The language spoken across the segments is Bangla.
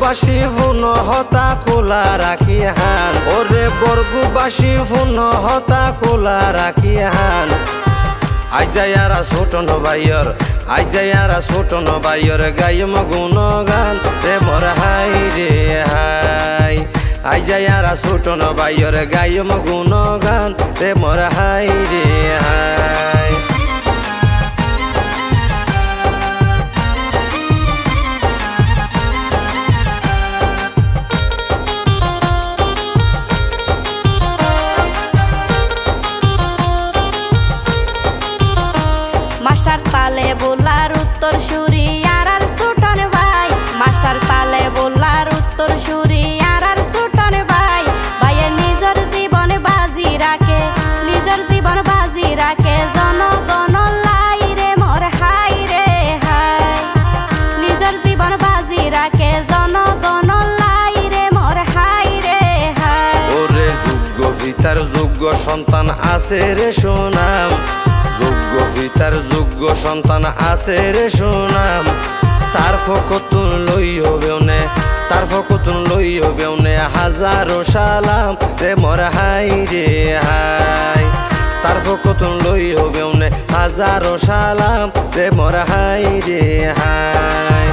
বরগুবাসী ফোন হতা খোলা রাখি হান, ওরে বরগুবাসী ফোন হতা খোলা রাখি হান। আই যায়ারা ছোটন ভাইয়র, আই যায়ারা ছোটন ভাইয়র গাইম গুণ গান রে মোর হাই রে হাই। আই যায়ারা ছোটন ভাইয়র গাইম গুণ গান রে মোর হাই রে হাই। মাস্টার তালে বলার উত্তর সুরি আর ছোটন ভাই, মাস্টার তালে বলার উত্তর সুরি আর ছোটন ভাই। ভাইয়ের নিজের জীবন বাজি রাখে, নিজের জীবন বাজি রাখে জনগণ লাই রে মোর হাই রে হাই। নিজের জীবন বাজি রাখে জনগণ লাই রে মোর হাই রে হাই। ওরে যোগ্য পিতার যোগ্য সন্তান আছে রে সুনাম, যোগ্য পিতার যোগ্য সন্তান আছে রে সুনাম। তার ফকতুন লইও বেউনে, তার ফকতুন লইও বেউনে হাজারো সালাম রে মোর হাই রে হাই। তার ফকতুন লইও বেউনে হাজারো সালাম রে মোর হাই রে হাই।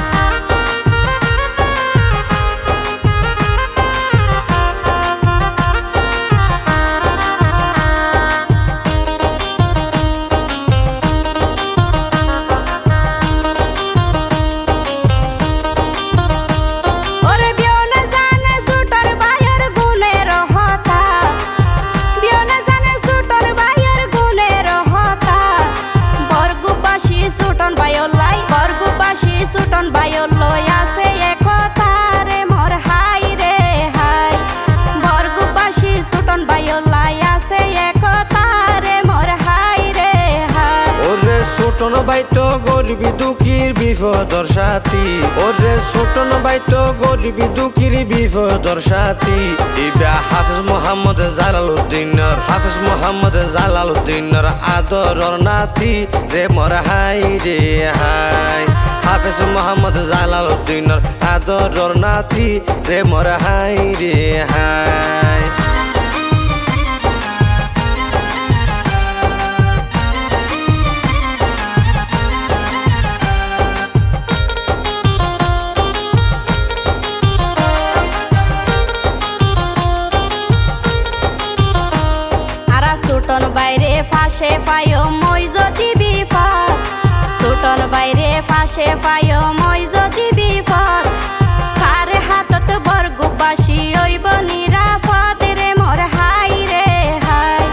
ছোটন ভাইয়র লই আছে একতা রে মোর হাই রে হাই। বরগুবাসী ছোটন ভাইয়র লাই আছে একতা রে মোর হাই রে হাই। ওরে ছোটন ভাই তো গরিবি দুঃখীর বিপদর সাথী, ওরে ছোটন ভাই তো গরিবি দুঃখীর বিপদর সাথী। ইবা হাফেজ মোহাম্মদ জালালউদ্দিনের, হাফেজ মোহাম্মদ জালালউদ্দিনের আদরর নাতি রে মোর হাই রে হাই। হাফেজ মোহাম্মদ জালালউদ্দিনের আদরর নাতি রে মোর হাই রে হাই। ছোটন বাইরে ফাঁসে পাইও মই যদি বিপদ, ছোটন বাইরে ফাঁসে পাইও মই যদি বিপদ। কার হাতত বরগুবাসী হইব নিরাপদ রে মোর হাই রে হাই।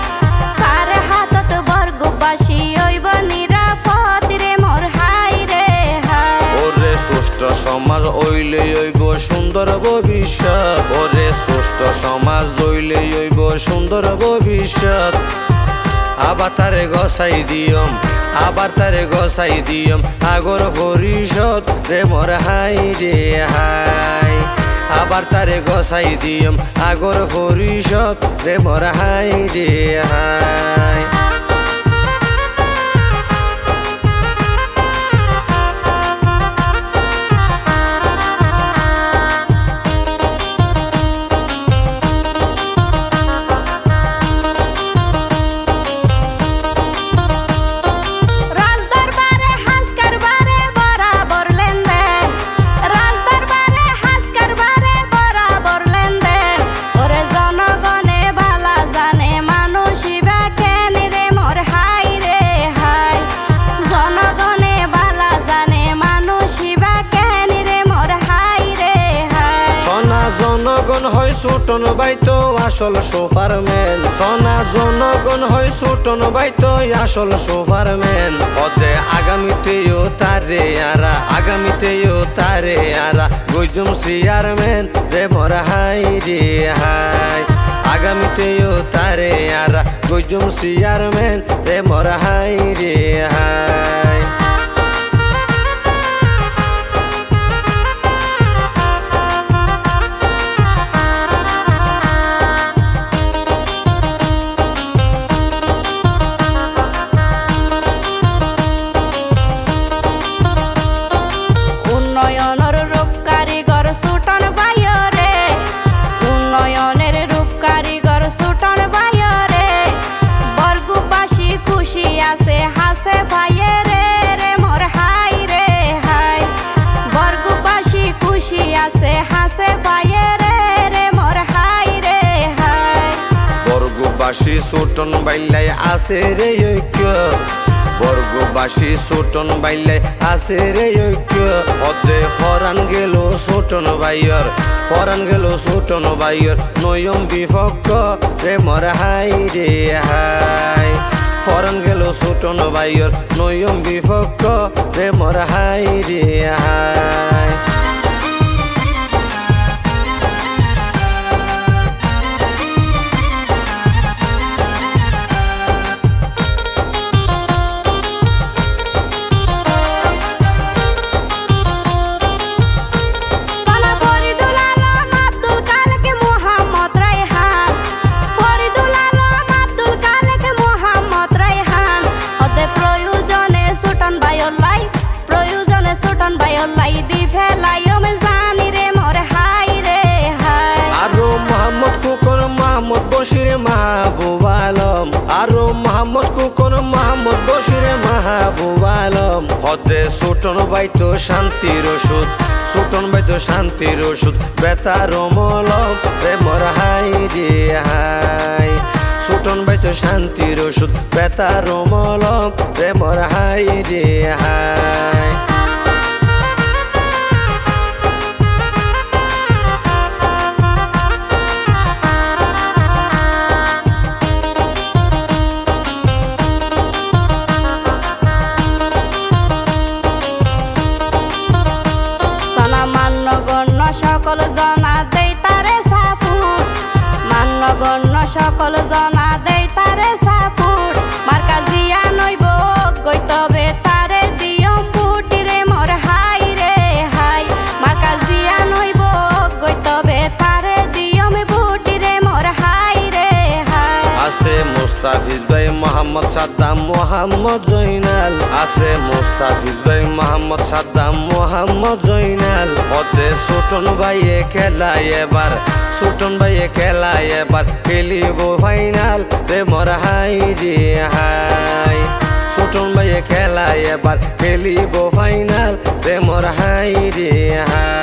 কার হাতত বরগুবাসী হইব নিরাপদ রে মোর হাই রে হাই। ওরে সুষ্ঠ সমাজ হইলে হইব সুন্দর ভবিষ্যৎ, ওরে সুষ্ঠ সমাজ হইলে হইব সুন্দর ভবিষ্যৎ। আবার তারে গসাই দিয়ম, আবার তারে গসাই দিয়ম আগর পরিষদ রে মোর হাই রে হাই। আবার তারে গসাই দিয়ম আগর পরিষদ রে মোর হাই রে হাই। জনগণ হয় ছোটন ভাই তো আসল সুপারম্যান, সোনা জনগণ হয় ছোটন ভাই তো আসল সুপারম্যান। ওদে আগামীতেও তারে আরা, আগামীতেও তারে আরা গইজুম চেয়ারম্যান রে মোর হাই রে হাই। আগামীতেও তারে আরা গইজুম চেয়ারম্যান রে মোর হাই রে হাই। উন্নয়নের রূপ কারিগর ছোটন বর্গবাসী ছোটন বাইলাই আছে রে ঐক্য বর্গবাসী ছোটন বাইলাই আছে রে ঐক্য অদে ফরান গেল ছোটন বাইয়র ফরান গেল ছোটন বাইয়র নয়ম বিপক্ষ রে মর হাই রে হাই ফরান গেল ছোটন বাইয়র নয়ম বিপক্ষ রে মর হাই রে হাই মাহবুব আলম আরো মোহাম্মদ কুকন মোহাম্মদ বশির মাহবুব আলম হদে ছোটন বাইতো শান্তির ওষুধ ছোটন বাইতো শান্তির ওষুধ বেতার মলম রে মর হাই রে হাই ছোটন বাইতো শান্তির ওষুধ বেতার মলম রে মর হাই রে হাই সকল জনা দেই তারে সাপুট মান্যগণ্য সকল জনা দেই তারে সাপুট মার্কা জিয়া নইব গইতবে তারে দিয়ম বুটি রে মর হাই রে হাই মার্কা জিয়া নইব গইতবে তারে দিয়ম বুটি রে মর হাই রে হাই আস্তে মুস্তাফিজ ভাই মোহাম্মদ সাদ্দাম মোহাম্মদ জয়নাল আছে মুস্তাফিজ ভাই মোহাম্মদ সাদ্দাম মোহাম্মদ জয়নাল হতে ছোটন ভাইয়ে খেলায় এবার ছোটন ভাইয়ে খেলায় এবার খেলিব ফাইনাল রে মর হাই রে হাই ছোটন ভাইয়ে খেলায় এবার খেলিব ফাইনাল রে মর হাই রে হাই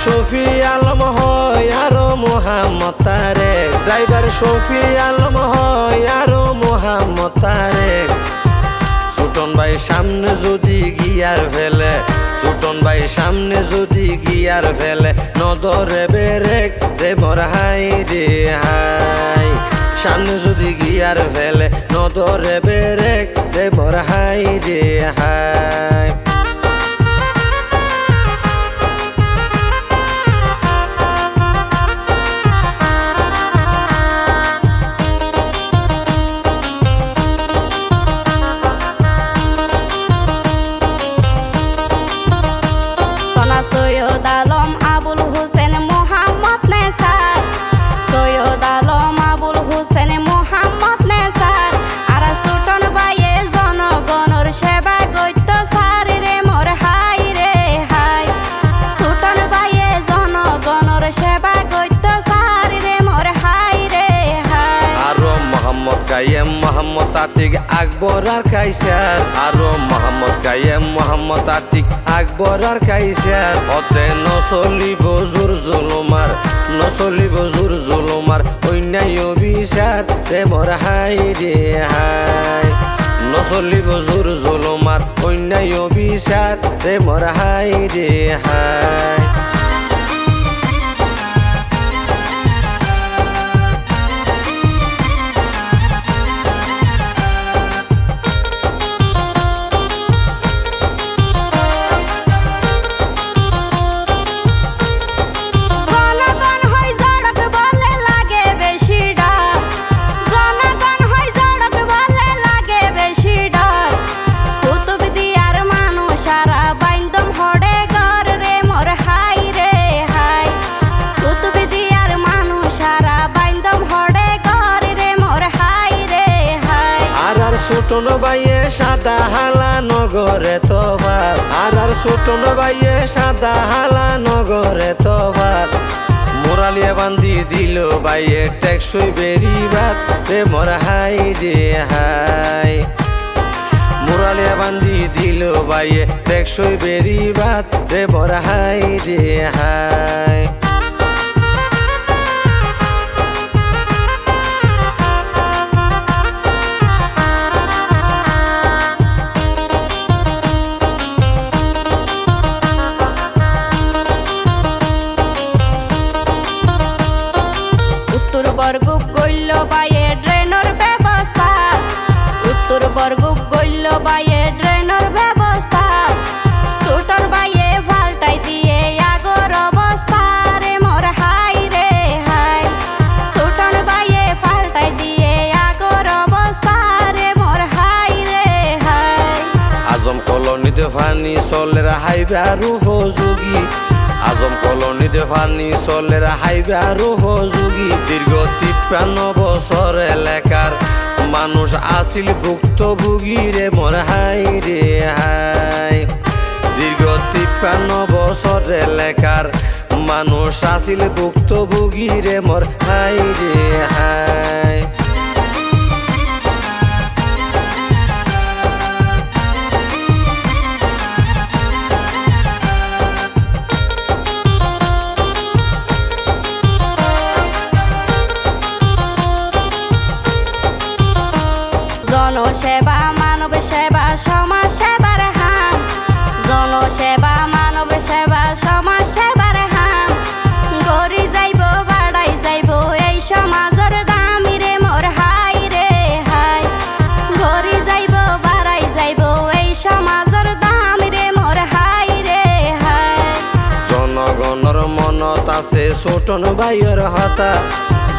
শফি আলম হয় আরো মোহাম্মদ তারেক ড্রাইভার শফি আলম হয় আরো মোহাম্মদ তারেক ছোটন ভাই সামনে যদি গিয়ার ফেলে ছোটন ভাই সামনে যদি গিয়ার ফেলে নদরে বেরেক রে মর হাই রে হাই সামনে যদি গিয়ার ফেলে নদরে বেরেক রে মর হাই রে হাই সৈয়দ আলম আবুল হোসেন মোহাম্মদ নেসার সৈয়দ আলম আবুল হোসেন মোহাম্মদ নেসার আর ছোটন ভাইয়ে জনগণের সেবা গইত সার রে মোর হাই রে হাই ছোটন ভাইয়ে জনগণের সেবা গইত সার রে মোর হাই রে হাই আরো মোহাম্মদ কাইয়েম মোহাম্মদ আতিক আকবর আর কাইসার আরো মোহাম্মদ কাইয়েম মোহাম্মদ আতিক আকবর আর কাইসার অতে নচলিব জোর জুলুমার নচলিব জোর জুলুমার অন্যায় বিচার রে মর হাই রে হাই নচলিব জোর জুলুমার অন্যায় বিচার রে মর হাই রে হাই কুতুব দিয়ার মানুষ সারা বাইন্দম ছোটন ভাইয়ে সাদা হালা নগরে তফাত আর ছোটন ভাইয়ে সাদা হালা নগরে তফাত মোরালিয়া বান্ধি দিল ভাইয়ে টেকসই বেরি বাত রে মোর হাই রে হাই মোরালিয়া বান্ধি দিল ভাইয়ে টেকসই বেরি বাত রে মোর হাই রে হাই উত্তর বরগুপ গইল বাইয়ে ড্রেনের ব্যবস্থা উত্তর বরগুপ গইল বাইয়ে ড্রেনের ব্যবস্থা ছোটন বাইয়ে ফাল্টাই দিয়ে আগর অবস্থা রে মোর হাই রে হাই ছোটন বাইয়ে ফাল্টাই দিয়ে আগর অবস্থা রে মোর হাই রে হাই আজম কলোনিতে ফানি চলের হাইবে আর উপযোগী আজম কলোনিতে ফানি চলের হাইবে আর উপযোগী দীর্ঘ 53 বছর এলাকার মানুষ আসিল ভুক্তভোগী রে মোর হাই রে হাই দীর্ঘ 53 বছর এলাকার মানুষ আসিল ভুক্তভোগী রে মোর হাই রে হাই জনসেবা মানব সেবা সমাজ সেবার হাম জনসেবা মানব সেবা সমাজ সেবার হাম গড়ি যাইব বাড়াই যাইব এই সমাজের দামি রে মোর হাই রে হাই গড়ি যাইব বাড়াই যাইব এই সমাজের দামি রে মোর হাই রে হাই জনগণর মনত আছে ছোটন ভাইয়ের হতা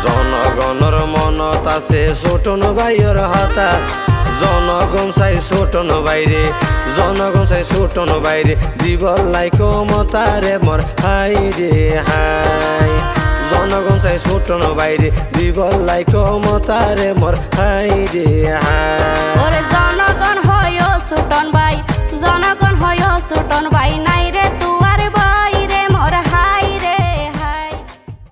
জনগণর মনত আছে ছোটন ভাইয়ের হতা জনগণ চাই ছোটন বাইরে জনগণ চাই ছোটন বাইরে জীবন লাই ক্ষমতারে মোর হাই রে হাই জনগণ চাই ছোটন বাইরে জীবন লাই ক্ষমতারে মোর হাই রে হাই ওরে জনগণ হয় ছোটন ভাই জনগণ হয় ছোটন ভাই নাই রে তুয়ার বল